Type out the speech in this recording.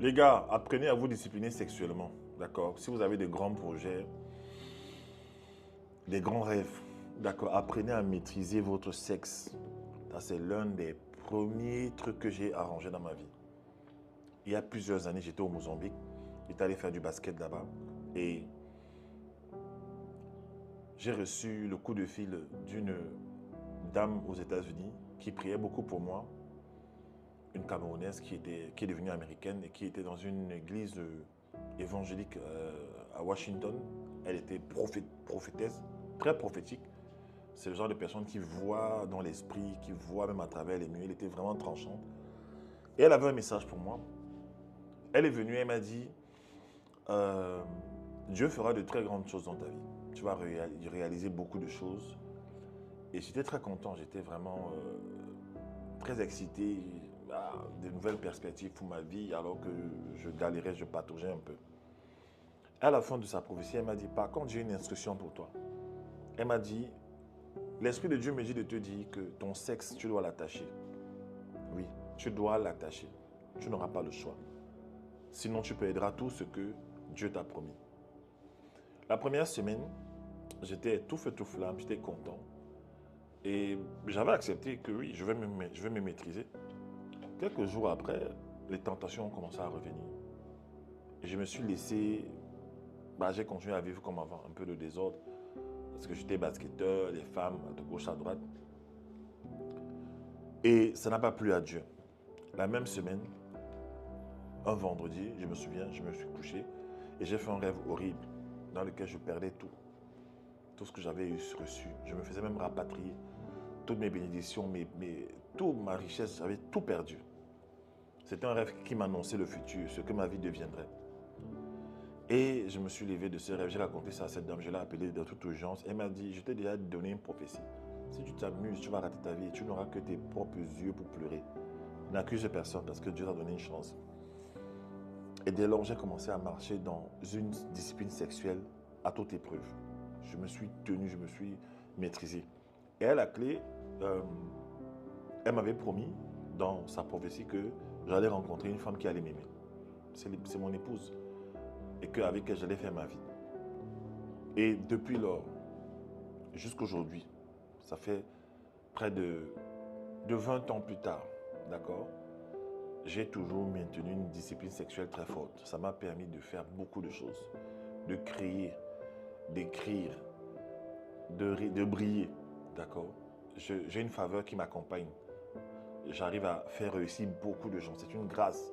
Les gars, apprenez à vous discipliner sexuellement. D'accord? Si vous avez des grands projets, des grands rêves, d'accord, apprenez à maîtriser votre sexe. Ça, c'est l'un des premiers trucs que j'ai arrangé dans ma vie. Il y a plusieurs années, j'étais au Mozambique. J'étais allé faire du basket là-bas. Et j'ai reçu le coup de fil d'une dame aux États-Unis qui priait beaucoup pour moi. Une Camerounaise qui est devenue américaine et qui était dans une église évangélique à Washington. Elle était prophétesse, très prophétique. C'est le genre de personne qui voit dans l'esprit, qui voit même à travers les murs. Elle était vraiment tranchante. Et elle avait un message pour moi. Elle est venue, elle m'a dit, euh, Dieu fera de très grandes choses dans ta vie. Tu vas réaliser beaucoup de choses. Et j'étais très content, j'étais vraiment très excité à de nouvelles perspectives pour ma vie alors que je galérais, je pataugeais un peu. À la fin de sa prophétie, elle m'a dit, par contre, j'ai une instruction pour toi. Elle m'a dit, l'Esprit de Dieu me dit de te dire que ton sexe, tu dois l'attacher. Oui, tu dois l'attacher. Tu n'auras pas le choix. Sinon, tu perdras tout ce que Dieu t'a promis. La première semaine, j'étais tout feu, tout flamme, j'étais content. Et j'avais accepté que oui, je vais me maîtriser. Quelques jours après, les tentations ont commencé à revenir. Et je me suis laissé, j'ai continué à vivre comme avant, un peu de désordre. Parce que j'étais basketteur, les femmes de gauche à droite. Et ça n'a pas plu à Dieu. La même semaine, un vendredi, je me souviens, je me suis couché et j'ai fait un rêve horrible dans lequel je perdais tout. Tout ce que j'avais reçu. Je me faisais même rapatrier. Toutes mes bénédictions, toute ma richesse, j'avais tout perdu. C'était un rêve qui m'annonçait le futur, ce que ma vie deviendrait. Et je me suis levé de ce rêve, j'ai raconté ça à cette dame, je l'ai appelée de toute urgence. Elle m'a dit, je t'ai déjà donné une prophétie. Si tu t'amuses, tu vas rater ta vie et tu n'auras que tes propres yeux pour pleurer. N'accuse personne parce que Dieu t'a donné une chance. Et dès lors, j'ai commencé à marcher dans une discipline sexuelle à toute épreuve. Je me suis tenu, je me suis maîtrisé. Et à la clé, euh, elle m'avait promis dans sa prophétie que j'allais rencontrer une femme qui allait m'aimer. C'est mon épouse. Et qu'avec elle, j'allais faire ma vie. Et depuis lors, jusqu'à aujourd'hui, ça fait près de 20 ans plus tard, d'accord, j'ai toujours maintenu une discipline sexuelle très forte. Ça m'a permis de faire beaucoup de choses, de créer, d'écrire, de briller, d'accord. J'ai une faveur qui m'accompagne. J'arrive à faire réussir beaucoup de gens. C'est une grâce.